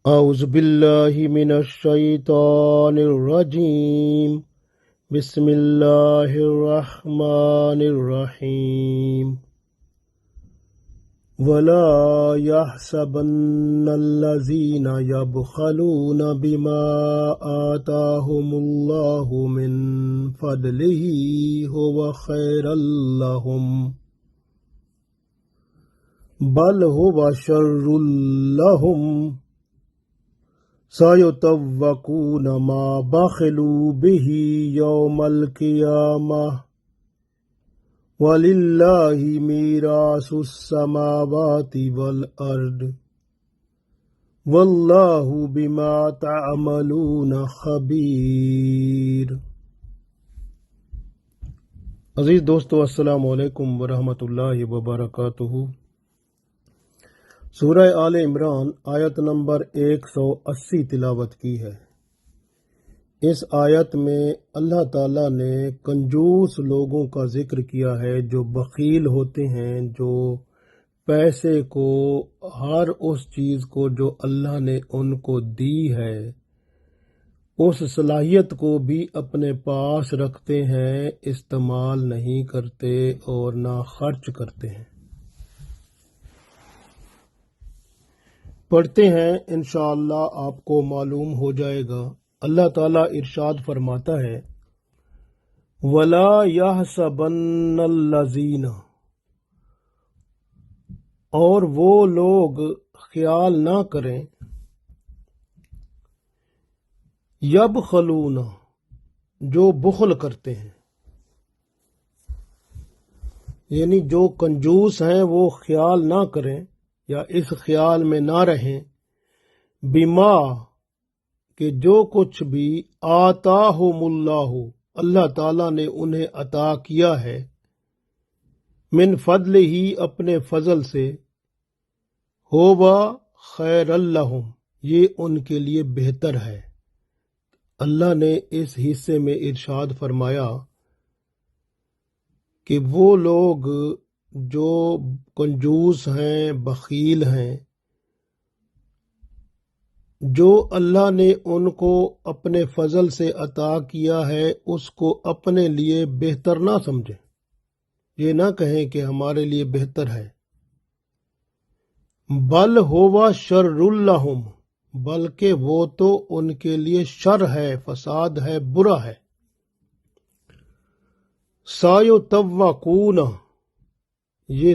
أعوذ بالله من الشيطان الرجيم بسم الله الرحمن الرحيم ولا يحسبن الذين يبخلون بما آتاهم الله من فضله هو خيرا لهم بل هو شر لهم سيطوقون ما بخلوا به يوم القيامة وَلِلَّهِ مِيرَاثُ السَّمَاوَاتِ وَالْأَرْضِ وَاللَّهُ بِمَا تَعْمَلُونَ خَبِيرٌ۔ عزیز دوستو، السلام علیکم ورحمۃ اللہ وبرکاتہ۔ سورہ آل عمران آیت نمبر 180 تلاوت کی ہے۔ اس آیت میں اللہ تعالیٰ نے کنجوس لوگوں کا ذکر کیا ہے جو بخیل ہوتے ہیں، جو پیسے کو، ہر اس چیز کو جو اللہ نے ان کو دی ہے اس صلاحیت کو بھی اپنے پاس رکھتے ہیں، استعمال نہیں کرتے اور نہ خرچ کرتے ہیں۔ پڑھتے ہیں، انشاءاللہ آپ کو معلوم ہو جائے گا۔ اللہ تعالیٰ ارشاد فرماتا ہے، وَلَا يَحْسَبَنَّ الَّذِينَ، اور وہ لوگ خیال نہ کریں، یبخلون، جو بخل کرتے ہیں، یعنی جو کنجوس ہیں وہ خیال نہ کریں یا اس خیال میں نہ رہیں، بما، کہ جو کچھ بھی آتاہم اللہ، اللہ تعالیٰ نے انہیں عطا کیا ہے، من فضل ہی، اپنے فضل سے، ہووا خیر لہم، یہ ان کے لیے بہتر ہے۔ اللہ نے اس حصے میں ارشاد فرمایا کہ وہ لوگ جو کنجوس ہیں، بخیل ہیں، جو اللہ نے ان کو اپنے فضل سے عطا کیا ہے اس کو اپنے لیے بہتر نہ سمجھیں، یہ نہ کہیں کہ ہمارے لیے بہتر ہے، بل ہوا شر لہم، بلکہ وہ تو ان کے لیے شر ہے، فساد ہے، برا ہے۔ سایطوقون، یہ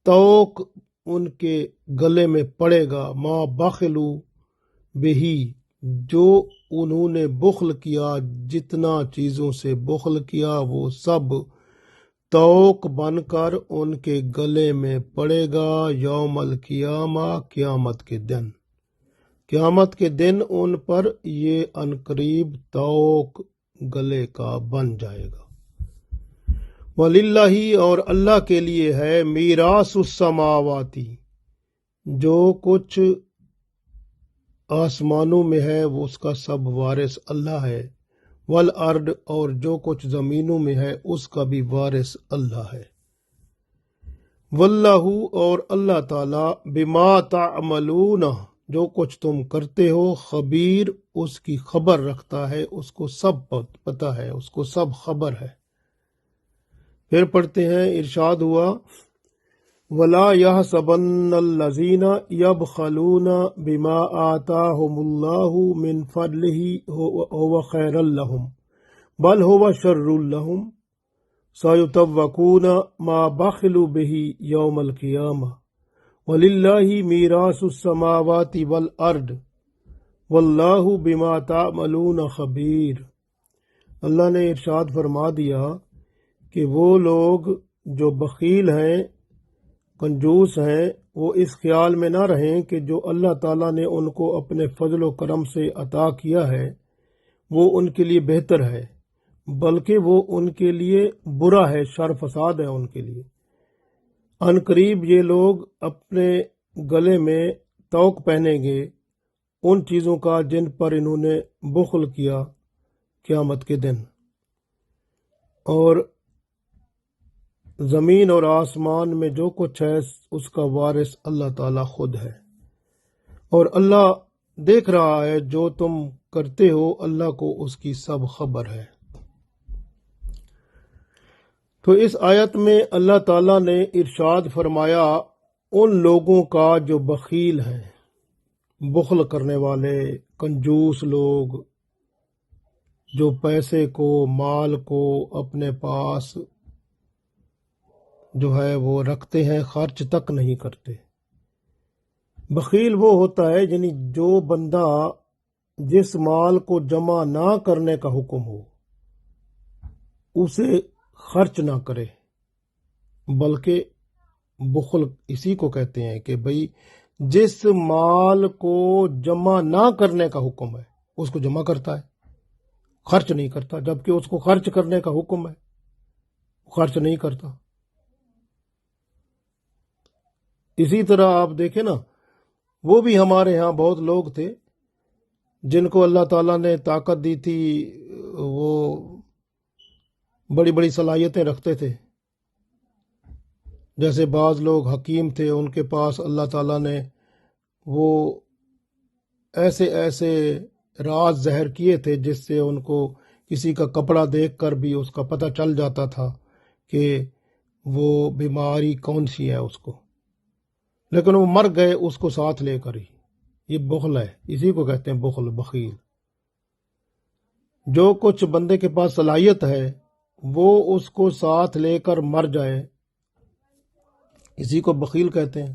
توق ان کے گلے میں پڑے گا، ما بخلو بہی، جو انہوں نے بخل کیا، جتنا چیزوں سے بخل کیا وہ سب توق بن کر ان کے گلے میں پڑے گا، یوم القیامہ، قیامت کے دن۔ قیامت کے دن ان پر یہ عنقریب توق گلے کا بن جائے گا۔ وَلِلَّهِ، اور اللہ کے لیے ہے، میراث السماواتی، جو کچھ آسمانوں میں ہے وہ اس کا سب وارث اللہ ہے، والارض، اور جو کچھ زمینوں میں ہے اس کا بھی وارث اللہ ہے۔ واللہ، اور اللہ تعالیٰ، بما تعملون، جو کچھ تم کرتے ہو، خبیر، اس کی خبر رکھتا ہے، اس کو سب پتہ ہے، اس کو سب خبر ہے۔ پھر پڑھتے ہیں، ارشاد ہوا، وَلَا يَحْسَبَنَّ الَّذِينَ يَبْخَلُونَ بِمَا آتَاهُمُ اللَّهُ مِنْ فَضْلِهِ هُوَ خَيْرًا لَهُمْ بَلْ هُوَ شَرٌّ لَهُمْ سَيُطَوَّقُونَ مَا بَخِلُوا بِهِ يَوْمَ الْقِيَامَةِ وَلِلَّهِ مِيرَاثُ السَّمَاوَاتِ وَالْأَرْضِ وَاللَّهُ بِمَا تَعْمَلُونَ خَبِيرٌ۔ اللہ نے ارشاد فرما دیا کہ وہ لوگ جو بخیل ہیں، کنجوس ہیں، وہ اس خیال میں نہ رہیں کہ جو اللہ تعالیٰ نے ان کو اپنے فضل و کرم سے عطا کیا ہے وہ ان کے لیے بہتر ہے، بلکہ وہ ان کے لیے برا ہے، شر فساد ہے ان کے لیے۔ ان قریب یہ لوگ اپنے گلے میں توق پہنیں گے ان چیزوں کا جن پر انہوں نے بخل کیا قیامت کے دن، اور زمین اور آسمان میں جو کچھ ہے اس کا وارث اللہ تعالیٰ خود ہے۔ اور اللہ دیکھ رہا ہے جو تم کرتے ہو، اللہ کو اس کی سب خبر ہے۔ تو اس آیت میں اللہ تعالیٰ نے ارشاد فرمایا ان لوگوں کا جو بخیل ہیں، بخل کرنے والے، کنجوس لوگ، جو پیسے کو، مال کو اپنے پاس جو ہے وہ رکھتے ہیں، خرچ تک نہیں کرتے۔ بخیل وہ ہوتا ہے یعنی جو بندہ جس مال کو جمع نہ کرنے کا حکم ہو اسے خرچ نہ کرے، بلکہ بخل اسی کو کہتے ہیں کہ بھئی جس مال کو جمع نہ کرنے کا حکم ہے اس کو جمع کرتا ہے، خرچ نہیں کرتا، جبکہ اس کو خرچ کرنے کا حکم ہے، خرچ نہیں کرتا۔ اسی طرح آپ دیکھیں نا، وہ بھی ہمارے ہاں بہت لوگ تھے جن کو اللہ تعالیٰ نے طاقت دی تھی، وہ بڑی بڑی صلاحیتیں رکھتے تھے، جیسے بعض لوگ حکیم تھے، ان کے پاس اللہ تعالیٰ نے وہ ایسے ایسے راز ظاہر کیے تھے جس سے ان کو کسی کا کپڑا دیکھ کر بھی اس کا پتہ چل جاتا تھا کہ وہ بیماری کون سی ہے اس کو، لیکن وہ مر گئے اس کو ساتھ لے کر ہی۔ یہ بخل ہے، اسی کو کہتے ہیں بخل، بخیل۔ جو کچھ بندے کے پاس صلاحیت ہے وہ اس کو ساتھ لے کر مر جائے، اسی کو بخیل کہتے ہیں۔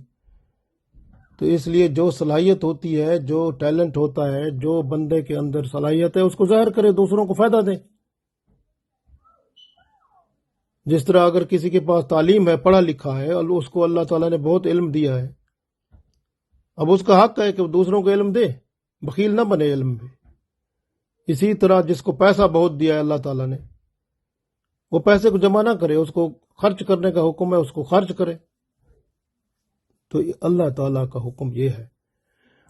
تو اس لیے جو صلاحیت ہوتی ہے، جو ٹیلنٹ ہوتا ہے، جو بندے کے اندر صلاحیت ہے اس کو ظاہر کرے، دوسروں کو فائدہ دے۔ جس طرح اگر کسی کے پاس تعلیم ہے، پڑھا لکھا ہے، اور اس کو اللہ تعالیٰ نے بہت علم دیا ہے، اب اس کا حق ہے کہ وہ دوسروں کو علم دے، بخیل نہ بنے علم میں۔ اسی طرح جس کو پیسہ بہت دیا ہے اللہ تعالیٰ نے، وہ پیسے کو جمع نہ کرے، اس کو خرچ کرنے کا حکم ہے، اس کو خرچ کرے۔ تو اللہ تعالیٰ کا حکم یہ ہے۔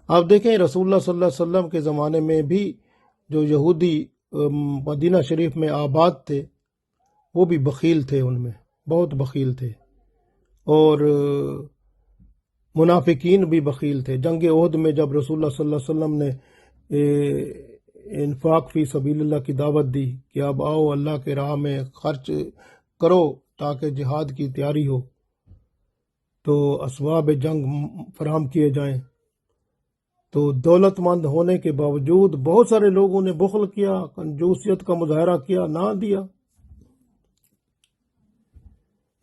آپ دیکھیں رسول اللہ صلی اللہ علیہ وسلم کے زمانے میں بھی جو یہودی مدینہ شریف میں آباد تھے وہ بھی بخیل تھے، ان میں بہت بخیل تھے، اور منافقین بھی بخیل تھے۔ جنگ احد میں جب رسول اللہ صلی اللہ علیہ وسلم نے انفاق فی سبیل اللہ کی دعوت دی کہ اب آؤ اللہ کے راہ میں خرچ کرو تاکہ جہاد کی تیاری ہو، تو اسباب جنگ فراہم کیے جائیں، تو دولت مند ہونے کے باوجود بہت سارے لوگوں نے بخل کیا، کنجوسیت کا مظاہرہ کیا، نہ دیا۔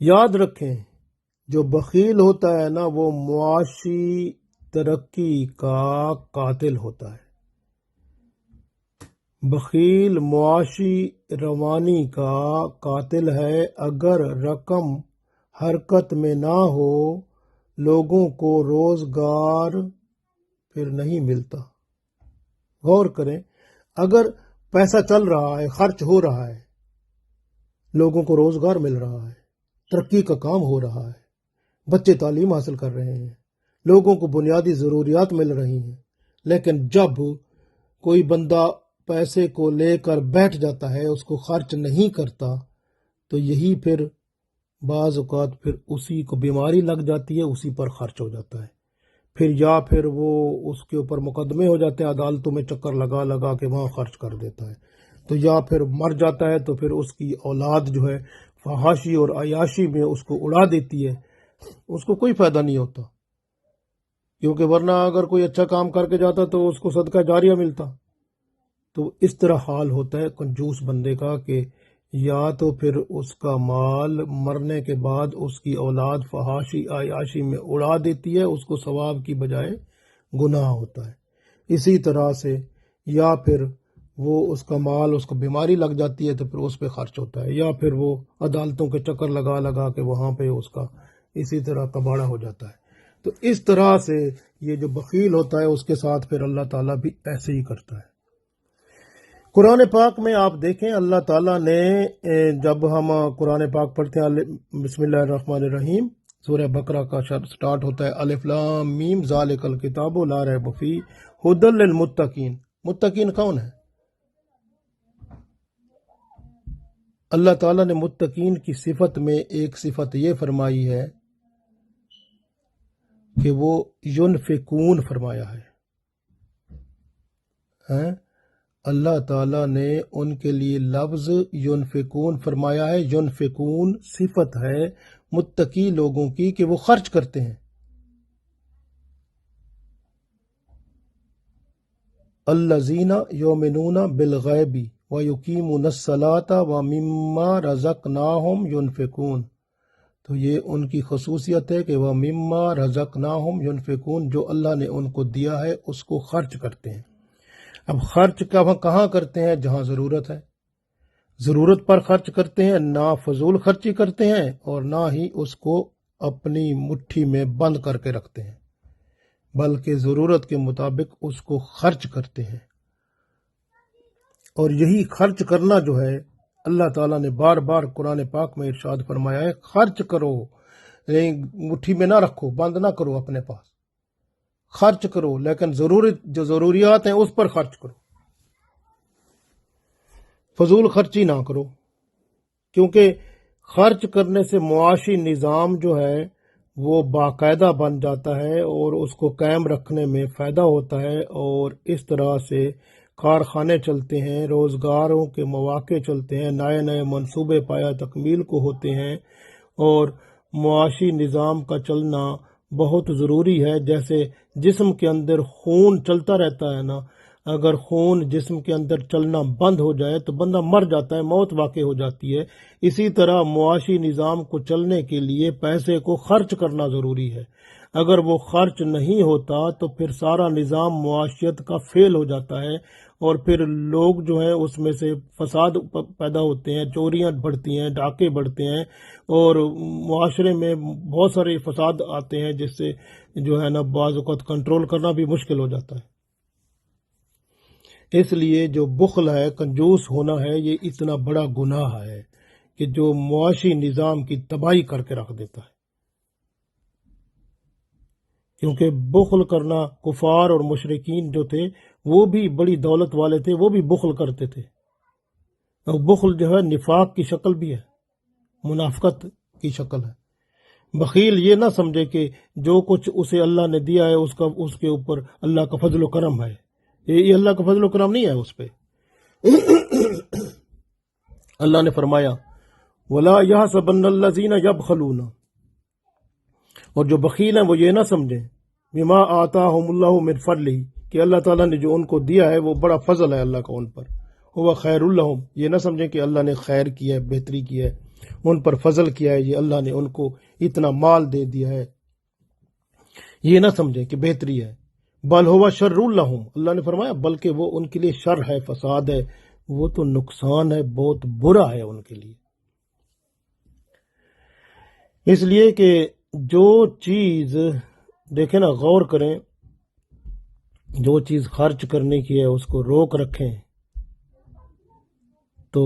یاد رکھیں جو بخیل ہوتا ہے نا وہ معاشی ترقی کا قاتل ہوتا ہے۔ بخیل معاشی روانی کا قاتل ہے۔ اگر رقم حرکت میں نہ ہو، لوگوں کو روزگار پھر نہیں ملتا۔ غور کریں، اگر پیسہ چل رہا ہے، خرچ ہو رہا ہے، لوگوں کو روزگار مل رہا ہے، ترقی کا کام ہو رہا ہے، بچے تعلیم حاصل کر رہے ہیں، لوگوں کو بنیادی ضروریات مل رہی ہیں، لیکن جب کوئی بندہ پیسے کو لے کر بیٹھ جاتا ہے، اس کو خرچ نہیں کرتا، تو یہی پھر بعض اوقات پھر اسی کو بیماری لگ جاتی ہے، اسی پر خرچ ہو جاتا ہے، پھر وہ اس کے اوپر مقدمے ہو جاتے ہیں، عدالتوں میں چکر لگا لگا کے وہاں خرچ کر دیتا ہے، تو یا پھر مر جاتا ہے، تو پھر اس کی اولاد جو ہے فحاشی اور عیاشی میں اس کو اڑا دیتی ہے، اس کو کوئی فائدہ نہیں ہوتا، کیونکہ ورنہ اگر کوئی اچھا کام کر کے جاتا تو اس کو صدقہ جاریہ ملتا۔ تو اس طرح حال ہوتا ہے کنجوس بندے کا کہ یا تو پھر اس کا مال مرنے کے بعد اس کی اولاد فحاشی عیاشی میں اڑا دیتی ہے، اس کو ثواب کی بجائے گناہ ہوتا ہے۔ اسی طرح سے یا پھر وہ اس کا مال اس کو بیماری لگ جاتی ہے تو پھر اس پہ خرچ ہوتا ہے، یا پھر وہ عدالتوں کے چکر لگا لگا کے وہاں پہ اس کا اسی طرح کباڑا ہو جاتا ہے۔ تو اس طرح سے یہ جو بخیل ہوتا ہے اس کے ساتھ پھر اللہ تعالیٰ بھی ایسے ہی کرتا ہے۔ قرآن پاک میں آپ دیکھیں اللہ تعالیٰ نے جب ہم قرآن پاک پڑھتے ہیں، بسم اللہ الرحمن الرحیم، سورہ بقرہ کا سٹارٹ ہوتا ہے الف لام میم ذالک الکتاب لا ریب فیہ ھدی للمتقین۔ متقین کون ہے؟ اللہ تعالیٰ نے متقین کی صفت میں ایک صفت یہ فرمائی ہے کہ وہ ینفقون فرمایا ہے، ہیں اللہ تعالیٰ نے ان کے لیے لفظ ینفقون فرمایا ہے۔ ینفقون صفت ہے متقی لوگوں کی کہ وہ خرچ کرتے ہیں۔ الذین یؤمنون بالغیب ویقیمون الصلاۃ ومما رزقناہم ینفقون، تو یہ ان کی خصوصیت ہے کہ وہ مما رزقناہم ینفقون، جو اللہ نے ان کو دیا ہے اس کو خرچ کرتے ہیں۔ اب خرچ کہاں کرتے ہیں؟ جہاں ضرورت ہے، ضرورت پر خرچ کرتے ہیں، نہ فضول خرچی کرتے ہیں اور نہ ہی اس کو اپنی مٹھی میں بند کر کے رکھتے ہیں، بلکہ ضرورت کے مطابق اس کو خرچ کرتے ہیں۔ اور یہی خرچ کرنا جو ہے، اللہ تعالیٰ نے بار بار قرآن پاک میں ارشاد فرمایا ہے، خرچ کرو، مٹھی میں نہ رکھو، بند نہ کرو اپنے پاس، خرچ کرو، لیکن جو ضروریات ہیں اس پر خرچ کرو، فضول خرچی نہ کرو، کیونکہ خرچ کرنے سے معاشی نظام جو ہے وہ باقاعدہ بن جاتا ہے اور اس کو قائم رکھنے میں فائدہ ہوتا ہے، اور اس طرح سے کارخانے چلتے ہیں، روزگاروں کے مواقع چلتے ہیں، نئے نئے منصوبے پایا تکمیل کو ہوتے ہیں، اور معاشی نظام کا چلنا بہت ضروری ہے۔ جیسے جسم کے اندر خون چلتا رہتا ہے نا، اگر خون جسم کے اندر چلنا بند ہو جائے تو بندہ مر جاتا ہے، موت واقع ہو جاتی ہے۔ اسی طرح معاشی نظام کو چلنے کے لیے پیسے کو خرچ کرنا ضروری ہے۔ اگر وہ خرچ نہیں ہوتا تو پھر سارا نظام معاشیت کا فیل ہو جاتا ہے، اور پھر لوگ جو ہیں اس میں سے فساد پیدا ہوتے ہیں، چوریاں بڑھتی ہیں، ڈاکے بڑھتے ہیں، اور معاشرے میں بہت سارے فساد آتے ہیں، جس سے جو ہے نا بعض اوقات کنٹرول کرنا بھی مشکل ہو جاتا ہے۔ اس لیے جو بخل ہے، کنجوس ہونا ہے، یہ اتنا بڑا گناہ ہے کہ جو معاشی نظام کی تباہی کر کے رکھ دیتا ہے۔ کیونکہ بخل کرنا، کفار اور مشرکین جو تھے وہ بھی بڑی دولت والے تھے، وہ بھی بخل کرتے تھے، اور بخل جو ہے نفاق کی شکل بھی ہے، منافقت کی شکل ہے۔ بخیل یہ نہ سمجھے کہ جو کچھ اسے اللہ نے دیا ہے اس کے اوپر اللہ کا فضل و کرم ہے، یہ اللہ کا فضل و کرم نہیں ہے اس پہ۔ اللہ نے فرمایا وَلَا يَحْسَبَنَّ الَّذِينَ يَبْخَلُونَ، اور جو بخیل ہیں وہ یہ نہ سمجھیں بما آتاہم اللہ من فضلہ، کہ اللہ تعالیٰ نے جو ان کو دیا ہے وہ بڑا فضل ہے اللہ کا ان پر، وہ خیر الہم، یہ نہ سمجھیں کہ اللہ نے خیر کیا ہے، بہتری کی ہے، ان پر فضل کیا ہے، یہ اللہ نے ان کو اتنا مال دے دیا ہے، یہ نہ سمجھیں کہ بہتری ہے، بل ہوا شر لہم، اللہ نے فرمایا بلکہ وہ ان کے لیے شر ہے، فساد ہے، وہ تو نقصان ہے، بہت برا ہے ان کے لیے۔ اس لیے کہ جو چیز دیکھیں نا، غور کریں، جو چیز خرچ کرنے کی ہے اس کو روک رکھیں، تو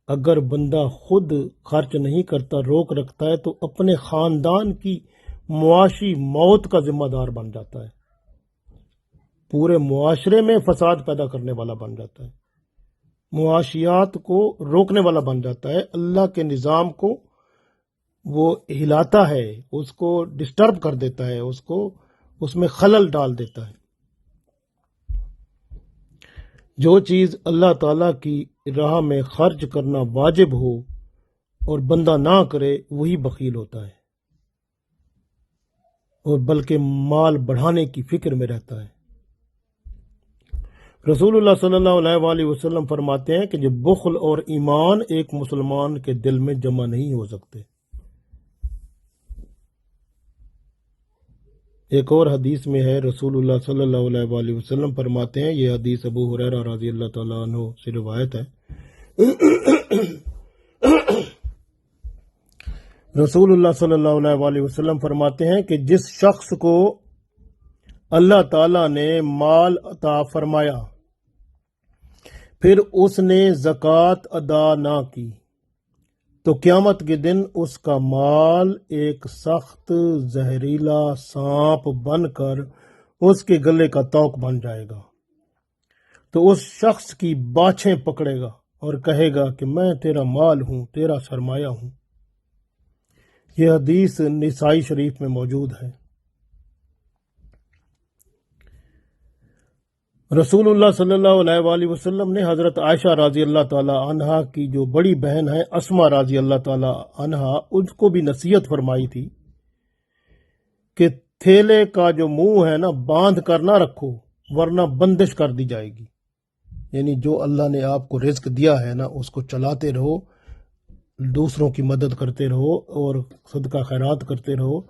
اگر بندہ خود خرچ نہیں کرتا، روک رکھتا ہے، تو اپنے خاندان کی معاشی موت کا ذمہ دار بن جاتا ہے، پورے معاشرے میں فساد پیدا کرنے والا بن جاتا ہے، معاشیات کو روکنے والا بن جاتا ہے، اللہ کے نظام کو وہ ہلاتا ہے، اس کو ڈسٹرب کر دیتا ہے، اس میں خلل ڈال دیتا ہے۔ جو چیز اللہ تعالیٰ کی راہ میں خرچ کرنا واجب ہو اور بندہ نہ کرے، وہی بخیل ہوتا ہے، اور بلکہ مال بڑھانے کی فکر میں رہتا ہے۔ رسول اللہ صلی اللہ علیہ وآلہ وسلم فرماتے ہیں کہ جو بخل اور ایمان ایک مسلمان کے دل میں جمع نہیں ہو سکتے۔ ایک اور حدیث میں ہے، رسول اللہ صلی اللہ علیہ وآلہ وسلم فرماتے ہیں، یہ حدیث ابو ہریرہ رضی اللہ تعالیٰ عنہ سے روایت ہے، رسول اللہ صلی اللہ علیہ وآلہ وسلم فرماتے ہیں کہ جس شخص کو اللہ تعالیٰ نے مال عطا فرمایا پھر اس نے زکوٰۃ ادا نہ کی، تو قیامت کے دن اس کا مال ایک سخت زہریلا سانپ بن کر اس کے گلے کا توق بن جائے گا، تو اس شخص کی باچھیں پکڑے گا اور کہے گا کہ میں تیرا مال ہوں، تیرا سرمایہ ہوں۔ یہ حدیث نسائی شریف میں موجود ہے۔ رسول اللہ صلی اللہ علیہ وآلہ وسلم نے حضرت عائشہ رضی اللہ تعالی عنہا کی جو بڑی بہن ہے اسما رضی اللہ تعالی عنہا، ان کو بھی نصیحت فرمائی تھی کہ تھیلے کا جو منہ ہے نا باندھ کر نہ رکھو ورنہ بندش کر دی جائے گی. یعنی جو اللہ نے آپ کو رزق دیا ہے نا اس کو چلاتے رہو، دوسروں کی مدد کرتے رہو اور صدقہ خیرات کرتے رہو،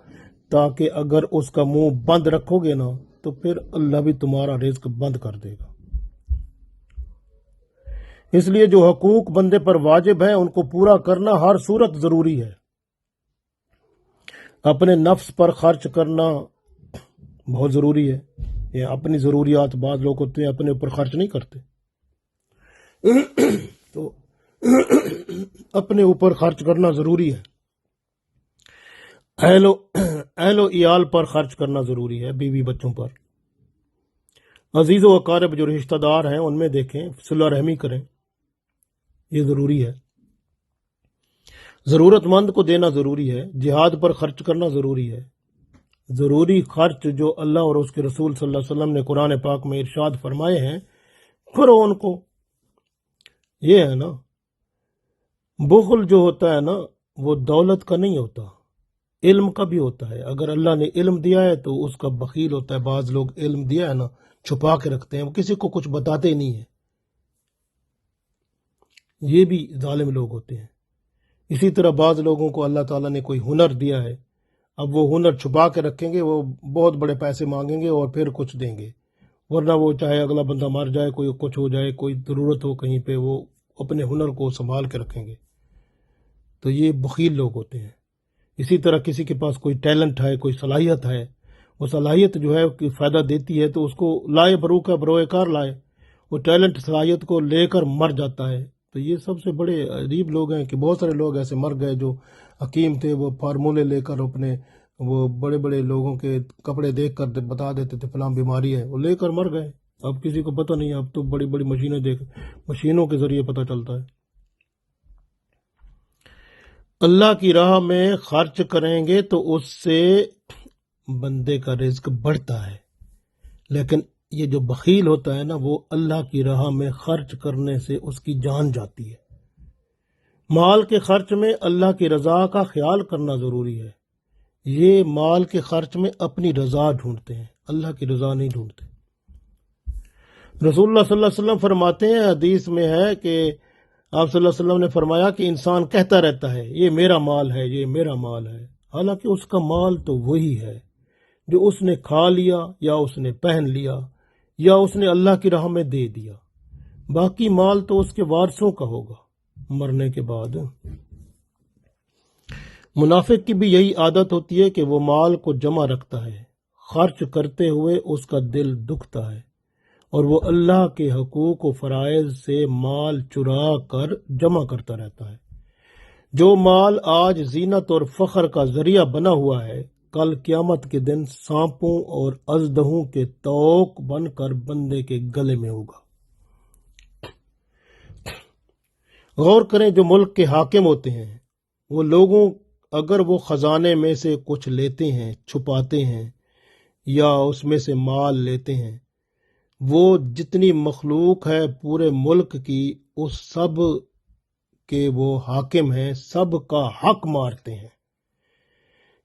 تاکہ اگر اس کا منہ بند رکھو گے نا تو پھر اللہ بھی تمہارا رزق بند کر دے گا. اس لیے جو حقوق بندے پر واجب ہیں ان کو پورا کرنا ہر صورت ضروری ہے. اپنے نفس پر خرچ کرنا بہت ضروری ہے. یہ اپنی ضروریات بعض لوگ ہوتے ہیں اپنے اوپر خرچ نہیں کرتے، تو اپنے اوپر خرچ کرنا ضروری ہے. اہل و عیال پر خرچ کرنا ضروری ہے، بیوی بچوں پر. عزیز و اقارب جو رشتہ دار ہیں ان میں دیکھیں صلہ رحمی کریں، یہ ضروری ہے. ضرورت مند کو دینا ضروری ہے. جہاد پر خرچ کرنا ضروری ہے. ضروری خرچ جو اللہ اور اس کے رسول صلی اللہ علیہ وسلم نے قرآن پاک میں ارشاد فرمائے ہیں کرو ان کو. یہ ہے نا، بخل جو ہوتا ہے نا وہ دولت کا نہیں ہوتا، علم کا بھی ہوتا ہے. اگر اللہ نے علم دیا ہے تو اس کا بخیل ہوتا ہے. بعض لوگ علم دیا ہے نا چھپا کے رکھتے ہیں، وہ کسی کو کچھ بتاتے نہیں ہیں، یہ بھی ظالم لوگ ہوتے ہیں. اسی طرح بعض لوگوں کو اللہ تعالیٰ نے کوئی ہنر دیا ہے، اب وہ ہنر چھپا کے رکھیں گے، وہ بہت بڑے پیسے مانگیں گے اور پھر کچھ دیں گے. ورنہ وہ چاہے اگلا بندہ مر جائے، کوئی کچھ ہو جائے، کوئی ضرورت ہو کہیں پہ، وہ اپنے ہنر کو سنبھال کے رکھیں گے. تو یہ بخیل لوگ ہوتے ہیں. اسی طرح کسی کے پاس کوئی ٹیلنٹ ہے، کوئی صلاحیت ہے، وہ صلاحیت جو ہے کہ فائدہ دیتی ہے تو اس کو لائے بروئے کار لائے. وہ ٹیلنٹ صلاحیت کو لے کر مر جاتا ہے. تو یہ سب سے بڑے عجیب لوگ ہیں کہ بہت سارے لوگ ایسے مر گئے جو حکیم تھے، وہ فارمولے لے کر اپنے وہ بڑے بڑے لوگوں کے کپڑے دیکھ کر بتا دیتے تھے فلاں بیماری ہے، وہ لے کر مر گئے. اب کسی کو پتہ نہیں، اب تو بڑی بڑی مشینوں کے ذریعے پتہ چلتا ہے. اللہ کی راہ میں خرچ کریں گے تو اس سے بندے کا رزق بڑھتا ہے. لیکن یہ جو بخیل ہوتا ہے نا وہ اللہ کی راہ میں خرچ کرنے سے اس کی جان جاتی ہے. مال کے خرچ میں اللہ کی رضا کا خیال کرنا ضروری ہے. یہ مال کے خرچ میں اپنی رضا ڈھونڈتے ہیں، اللہ کی رضا نہیں ڈھونڈتے. رسول اللہ صلی اللہ علیہ وسلم فرماتے ہیں، حدیث میں ہے کہ آپ صلی اللہ علیہ وسلم نے فرمایا کہ انسان کہتا رہتا ہے یہ میرا مال ہے، یہ میرا مال ہے، حالانکہ اس کا مال تو وہی ہے جو اس نے کھا لیا یا اس نے پہن لیا یا اس نے اللہ کی راہ میں دے دیا. باقی مال تو اس کے وارثوں کا ہوگا مرنے کے بعد. منافق کی بھی یہی عادت ہوتی ہے کہ وہ مال کو جمع رکھتا ہے، خرچ کرتے ہوئے اس کا دل دکھتا ہے، اور وہ اللہ کے حقوق و فرائض سے مال چرا کر جمع کرتا رہتا ہے. جو مال آج زینت اور فخر کا ذریعہ بنا ہوا ہے، کل قیامت کے دن سانپوں اور اژدہوں کے توق بن کر بندے کے گلے میں ہوگا. غور کریں، جو ملک کے حاکم ہوتے ہیں وہ لوگوں اگر وہ خزانے میں سے کچھ لیتے ہیں، چھپاتے ہیں یا اس میں سے مال لیتے ہیں، وہ جتنی مخلوق ہے پورے ملک کی اس سب کے وہ حاکم ہیں، سب کا حق مارتے ہیں.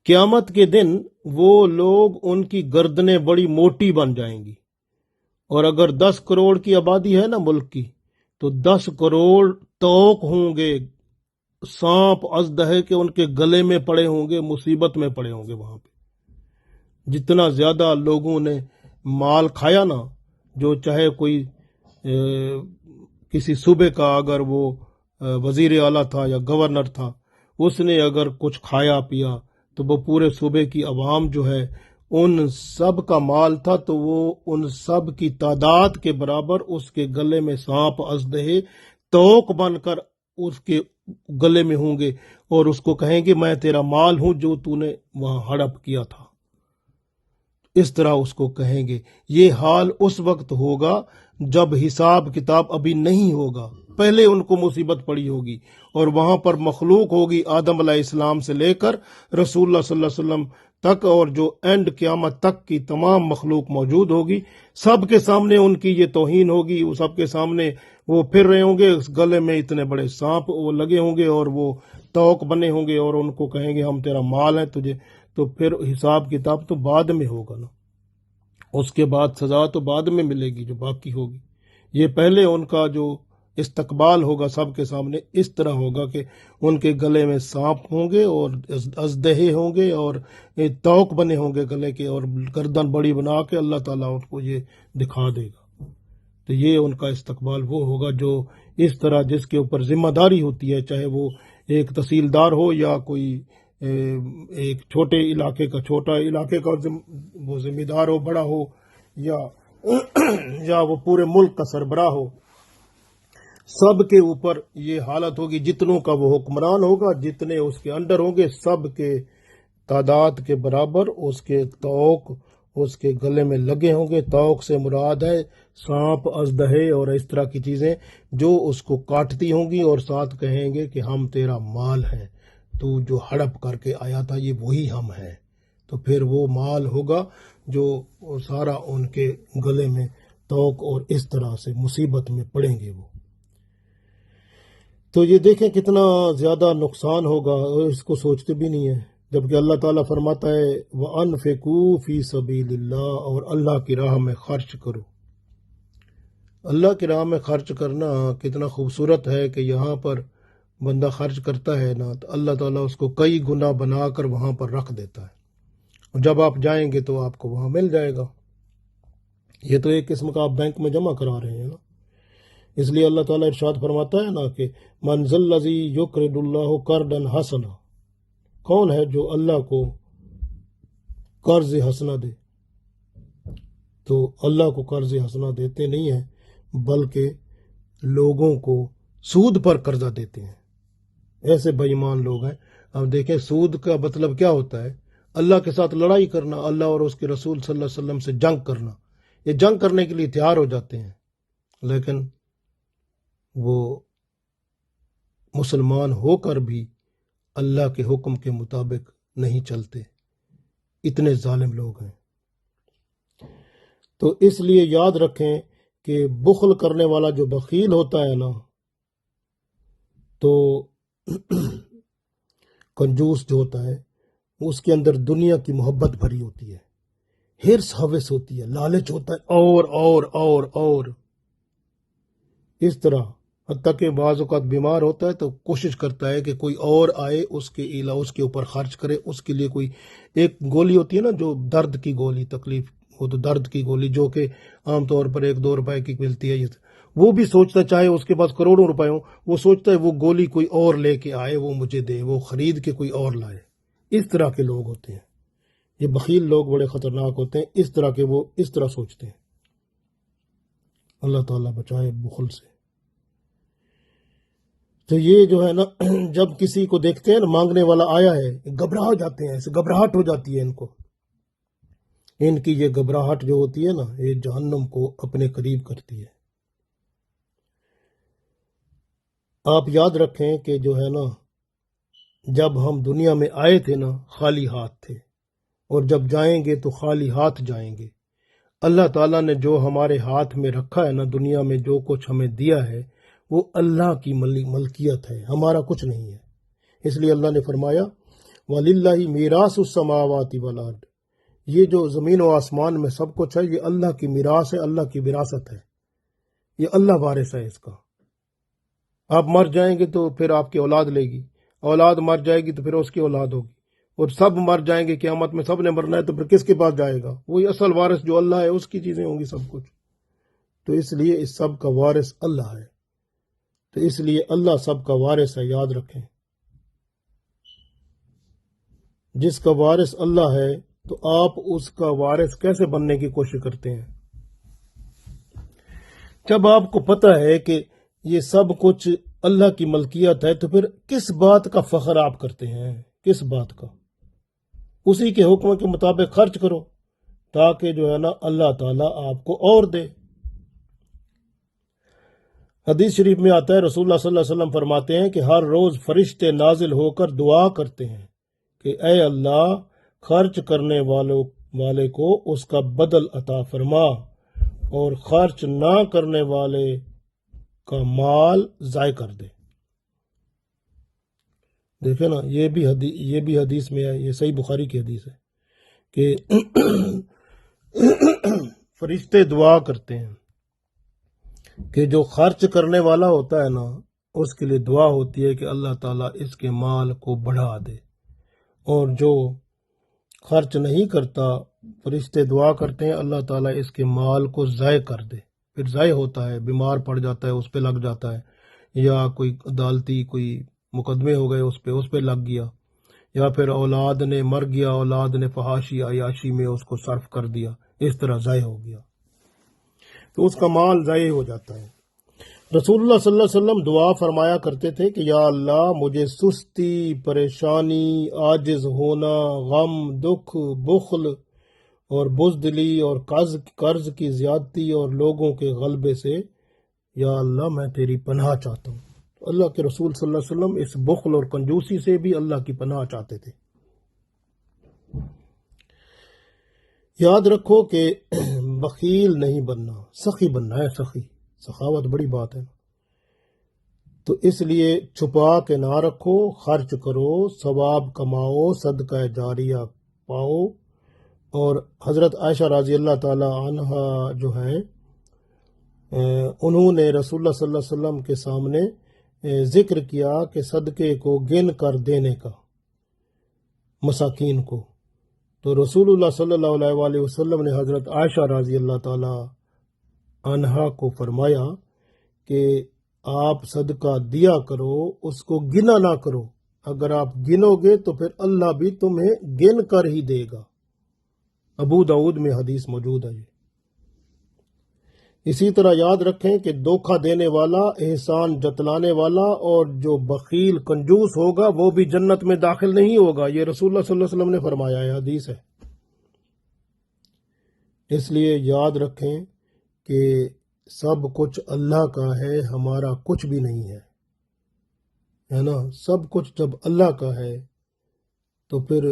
قیامت کے دن وہ لوگ ان کی گردنیں بڑی موٹی بن جائیں گی. اور اگر 10 کروڑ کی آبادی ہے نا ملک کی تو 10 کروڑ توق ہوں گے، سانپ اژدہے کے ان کے گلے میں پڑے ہوں گے، مصیبت میں پڑے ہوں گے. وہاں پہ جتنا زیادہ لوگوں نے مال کھایا نا، جو چاہے کوئی کسی صوبے کا اگر وہ وزیر اعلیٰ تھا یا گورنر تھا، اس نے اگر کچھ کھایا پیا تو وہ پورے صوبے کی عوام جو ہے ان سب کا مال تھا، تو وہ ان سب کی تعداد کے برابر اس کے گلے میں سانپ اژدہے توق بن کر اس کے گلے میں ہوں گے اور اس کو کہیں گے میں تیرا مال ہوں جو تو نے وہاں ہڑپ کیا تھا. اس طرح اس کو کہیں گے. یہ حال اس وقت ہوگا جب حساب کتاب ابھی نہیں ہوگا، پہلے ان کو مصیبت پڑی ہوگی، اور وہاں پر مخلوق ہوگی آدم علیہ السلام سے لے کر رسول اللہ صلی اللہ علیہ وسلم تک، اور جو اینڈ قیامت تک کی تمام مخلوق موجود ہوگی، سب کے سامنے ان کی یہ توہین ہوگی، وہ سب کے سامنے وہ پھر رہے ہوں گے، گلے میں اتنے بڑے سانپ وہ لگے ہوں گے اور وہ توق بنے ہوں گے، اور ان کو کہیں گے ہم تیرا مال ہے تجھے، تو پھر حساب کتاب تو بعد میں ہوگا نا، اس کے بعد سزا تو بعد میں ملے گی جو باقی ہوگی۔ یہ پہلے ان کا جو استقبال ہوگا سب کے سامنے اس طرح ہوگا کہ ان کے گلے میں سانپ ہوں گے اور ازدہے ہوں گے اور توق بنے ہوں گے گلے کے، اور گردن بڑی بنا کے اللہ تعالیٰ ان کو یہ دکھا دے گا۔ تو یہ ان کا استقبال وہ ہوگا جو اس طرح جس کے اوپر ذمہ داری ہوتی ہے، چاہے وہ ایک تحصیلدار ہو یا کوئی ایک چھوٹے علاقے کا وہ ذمہ دار ہو، بڑا ہو، یا وہ پورے ملک کا سربراہ ہو، سب کے اوپر یہ حالت ہوگی۔ جتنوں کا وہ حکمران ہوگا، جتنے اس کے انڈر ہوں گے، سب کے تعداد کے برابر اس کے توق اس کے گلے میں لگے ہوں گے۔ توق سے مراد ہے سانپ، ازدہے اور اس طرح کی چیزیں جو اس کو کاٹتی ہوں گی، اور ساتھ کہیں گے کہ ہم تیرا مال ہے، تو جو ہڑپ کر کے آیا تھا یہ وہی ہم ہیں۔ تو پھر وہ مال ہوگا جو سارا ان کے گلے میں توق اور اس طرح سے مصیبت میں پڑیں گے وہ۔ تو یہ دیکھیں کتنا زیادہ نقصان ہوگا، اور اس کو سوچتے بھی نہیں ہیں، جبکہ اللہ تعالیٰ فرماتا ہے وَأَنفِقُوا فِي سَبِيلِ اللَّهِ، اور اللہ کی راہ میں خرچ کرو۔ اللہ کی راہ میں خرچ کرنا کتنا خوبصورت ہے کہ یہاں پر بندہ خرچ کرتا ہے نا، تو اللہ تعالیٰ اس کو کئی گنا بنا کر وہاں پر رکھ دیتا ہے، اور جب آپ جائیں گے تو آپ کو وہاں مل جائے گا۔ یہ تو ایک قسم کا آپ بینک میں جمع کرا رہے ہیں نا، اس لیے اللہ تعالیٰ ارشاد فرماتا ہے نا کہ من ذا الذی یقرض اللہ قرضا حسنا، کون ہے جو اللہ کو قرض حسنا دے؟ تو اللہ کو قرض حسنا دیتے نہیں ہیں، بلکہ لوگوں کو سود پر قرضہ دیتے ہیں۔ ایسے بے ایمان لوگ ہیں۔ اب دیکھیں سود کا مطلب کیا ہوتا ہے؟ اللہ کے ساتھ لڑائی کرنا، اللہ اور اس کے رسول صلی اللہ علیہ وسلم سے جنگ کرنا۔ یہ جنگ کرنے کے لیے تیار ہو جاتے ہیں، لیکن وہ مسلمان ہو کر بھی اللہ کے حکم کے مطابق نہیں چلتے، اتنے ظالم لوگ ہیں۔ تو اس لیے یاد رکھیں کہ بخل کرنے والا جو بخیل ہوتا ہے نا، تو کنجوس جو ہوتا ہے، اس کے اندر دنیا کی محبت بھری ہوتی ہے، ہرس ہوس ہوتی ہے، لالچ ہوتا ہے، اور اس طرح، حتیٰ کہ بعض اوقات بیمار ہوتا ہے تو کوشش کرتا ہے کہ کوئی اور آئے اس کے اوپر خرچ کرے، اس کے لیے کوئی ایک گولی ہوتی ہے نا جو درد کی گولی، تکلیف ہو تو درد کی گولی، جو کہ عام طور پر 1-2 روپے کی ملتی ہے، وہ بھی سوچتا چاہے اس کے پاس کروڑوں روپے ہوں، وہ سوچتا ہے وہ گولی کوئی اور لے کے آئے، وہ مجھے دے، وہ خرید کے کوئی اور لائے۔ اس طرح کے لوگ ہوتے ہیں، یہ بخیل لوگ بڑے خطرناک ہوتے ہیں، اس طرح کے وہ اس طرح سوچتے ہیں۔ اللہ تعالیٰ بچائے بخل سے۔ تو یہ جو ہے نا، جب کسی کو دیکھتے ہیں نا مانگنے والا آیا ہے، گھبرا جاتے ہیں، ایسے گھبراہٹ ہو جاتی ہے ان کو۔ ان کی یہ گھبراہٹ جو ہوتی ہے نا، یہ جہنم کو اپنے قریب کرتی ہے۔ آپ یاد رکھیں کہ جو ہے نا، جب ہم دنیا میں آئے تھے نا خالی ہاتھ تھے، اور جب جائیں گے تو خالی ہاتھ جائیں گے۔ اللہ تعالیٰ نے جو ہمارے ہاتھ میں رکھا ہے نا، دنیا میں جو کچھ ہمیں دیا ہے وہ اللہ کی ملکیت ہے، ہمارا کچھ نہیں ہے۔ اس لیے اللہ نے فرمایا وَلِلَّهِ مِيرَاثُ السَّمَاوَاتِ وَالْأَرْضِ، یہ جو زمین و آسمان میں سب کچھ ہے یہ اللہ کی میراث ہے، اللہ کی وراثت ہے، یہ اللہ وارث ہے اس کا۔ آپ مر جائیں گے تو پھر آپ کی اولاد لے گی، اولاد مر جائے گی تو پھر اس کی اولاد ہوگی، اور سب مر جائیں گے، قیامت میں سب نے مرنا ہے، تو پھر کس کے پاس جائے گا؟ وہی اصل وارث جو اللہ ہے، اس کی چیزیں ہوں گی سب کچھ۔ تو اس لیے اس سب کا وارث اللہ ہے، تو اس لیے اللہ سب کا وارث ہے، یاد رکھیں۔ جس کا وارث اللہ ہے تو آپ اس کا وارث کیسے بننے کی کوشش کرتے ہیں؟ جب آپ کو پتہ ہے کہ یہ سب کچھ اللہ کی ملکیت ہے، تو پھر کس بات کا فخر آپ کرتے ہیں؟ کس بات کا؟ اسی کے حکم کے مطابق خرچ کرو، تاکہ جو ہے نا اللہ تعالیٰ آپ کو اور دے۔ حدیث شریف میں آتا ہے رسول اللہ صلی اللہ علیہ وسلم فرماتے ہیں کہ ہر روز فرشتے نازل ہو کر دعا کرتے ہیں کہ اے اللہ خرچ کرنے والے کو اس کا بدل عطا فرما اور خرچ نہ کرنے والے کا مال ضائع کر دے۔ دیکھیں نا، یہ بھی حدیث میں ہے، یہ صحیح بخاری کی حدیث ہے کہ فرشتے دعا کرتے ہیں کہ جو خرچ کرنے والا ہوتا ہے نا، اس کے لیے دعا ہوتی ہے کہ اللہ تعالیٰ اس کے مال کو بڑھا دے، اور جو خرچ نہیں کرتا فرشتے دعا کرتے ہیں اللہ تعالیٰ اس کے مال کو ضائع کر دے۔ پھر ضائع ہوتا ہے، بیمار پڑ جاتا ہے، اس پہ لگ جاتا ہے، یا کوئی عدالتی کوئی مقدمے ہو گئے اس پہ لگ گیا، یا پھر اولاد نے مر گیا، اولاد نے فحاشی عیاشی میں اس کو صرف کر دیا، اس طرح ضائع ہو گیا تو اس کا مال ضائع ہو جاتا ہے۔ رسول اللہ صلی اللہ علیہ وسلم دعا فرمایا کرتے تھے کہ یا اللہ مجھے سستی، پریشانی، عاجز ہونا، غم، دکھ، بخل اور بزدلی اور قرض کی زیادتی اور لوگوں کے غلبے سے یا اللہ میں تیری پناہ چاہتا ہوں۔ اللہ کے رسول صلی اللہ علیہ وسلم اس بخل اور کنجوسی سے بھی اللہ کی پناہ چاہتے تھے۔ یاد رکھو کہ بخیل نہیں بننا، سخی بننا ہے، سخاوت بڑی بات ہے، تو اس لیے چھپا کے نہ رکھو، خرچ کرو، ثواب کماؤ، صدقہ جاریہ پاؤ۔ اور حضرت عائشہ رضی اللہ تعالی عنہا جو ہے انہوں نے رسول اللہ صلی اللہ علیہ وسلم کے سامنے ذکر کیا کہ صدقے کو گن کر دینے کا مساکین کو، تو رسول اللہ صلی اللہ علیہ وآلہ وسلم نے حضرت عائشہ رضی اللہ تعالی عنہا کو فرمایا کہ آپ صدقہ دیا کرو، اس کو گنا نہ کرو، اگر آپ گنو گے تو پھر اللہ بھی تمہیں گن کر ہی دے گا۔ ابو داؤد میں حدیث موجود ہے۔ اسی طرح یاد رکھیں کہ دھوکہ دینے والا، احسان جتلانے والا اور جو بخیل کنجوس ہوگا وہ بھی جنت میں داخل نہیں ہوگا، یہ رسول اللہ صلی اللہ علیہ وسلم نے فرمایا ہے، حدیث ہے۔ اس لیے یاد رکھیں کہ سب کچھ اللہ کا ہے، ہمارا کچھ بھی نہیں ہے نا۔ سب کچھ جب اللہ کا ہے تو پھر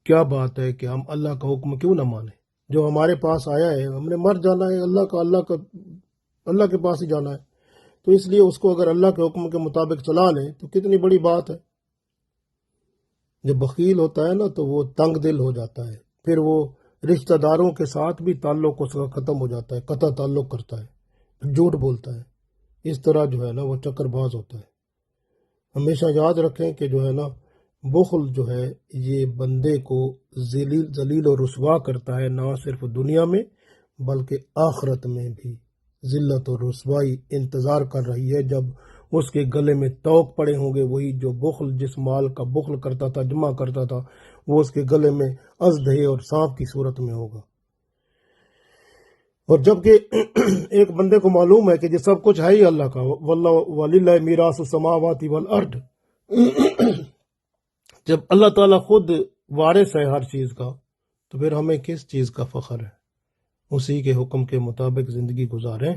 کیا بات ہے کہ ہم اللہ کا حکم کیوں نہ مانیں؟ جو ہمارے پاس آیا ہے، ہم نے مر جانا ہے، اللہ کے پاس ہی جانا ہے، تو اس لیے اس کو اگر اللہ کے حکم کے مطابق چلا لیں تو کتنی بڑی بات ہے۔ جب بخیل ہوتا ہے نا تو وہ تنگ دل ہو جاتا ہے، پھر وہ رشتہ داروں کے ساتھ بھی تعلق اس کا ختم ہو جاتا ہے، قطع تعلق کرتا ہے، جھوٹ بولتا ہے، اس طرح جو ہے نا وہ چکر باز ہوتا ہے۔ ہمیشہ یاد رکھیں کہ جو ہے نا بخل جو ہے یہ بندے کو ذلیل و رسوا کرتا ہے، نہ صرف دنیا میں بلکہ آخرت میں بھی ذلت و رسوائی انتظار کر رہی ہے۔ جب اس کے گلے میں توق پڑے ہوں گے، وہی جو بخل جس مال کا بخل کرتا تھا، جمع کرتا تھا، وہ اس کے گلے میں اژدہے اور سانپ کی صورت میں ہوگا۔ اور جبکہ ایک بندے کو معلوم ہے کہ یہ سب کچھ ہے ہی اللہ کا، واللہ وللہ میراث السماوات والارض، جب اللہ تعالیٰ خود وارث ہے ہر چیز کا، تو پھر ہمیں کس چیز کا فخر ہے؟ اسی کے حکم کے مطابق زندگی گزاریں۔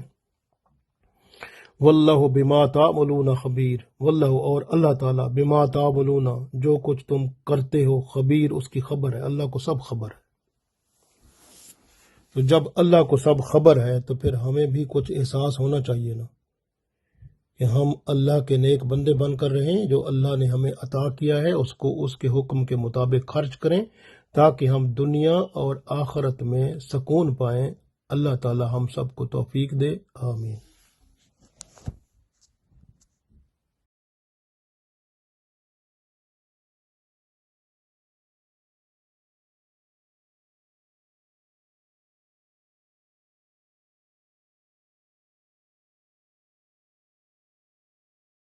واللہ بما تعملون خبیر، واللہ اور اللہ تعالیٰ بما تعملون جو کچھ تم کرتے ہو خبیر، اس کی خبر ہے، اللہ کو سب خبر ہے۔ تو جب اللہ کو سب خبر ہے تو پھر ہمیں بھی کچھ احساس ہونا چاہیے نا کہ ہم اللہ کے نیک بندے بن کر رہیں، جو اللہ نے ہمیں عطا کیا ہے اس کو اس کے حکم کے مطابق خرچ کریں تاکہ ہم دنیا اور آخرت میں سکون پائیں۔ اللہ تعالی ہم سب کو توفیق دے، آمین۔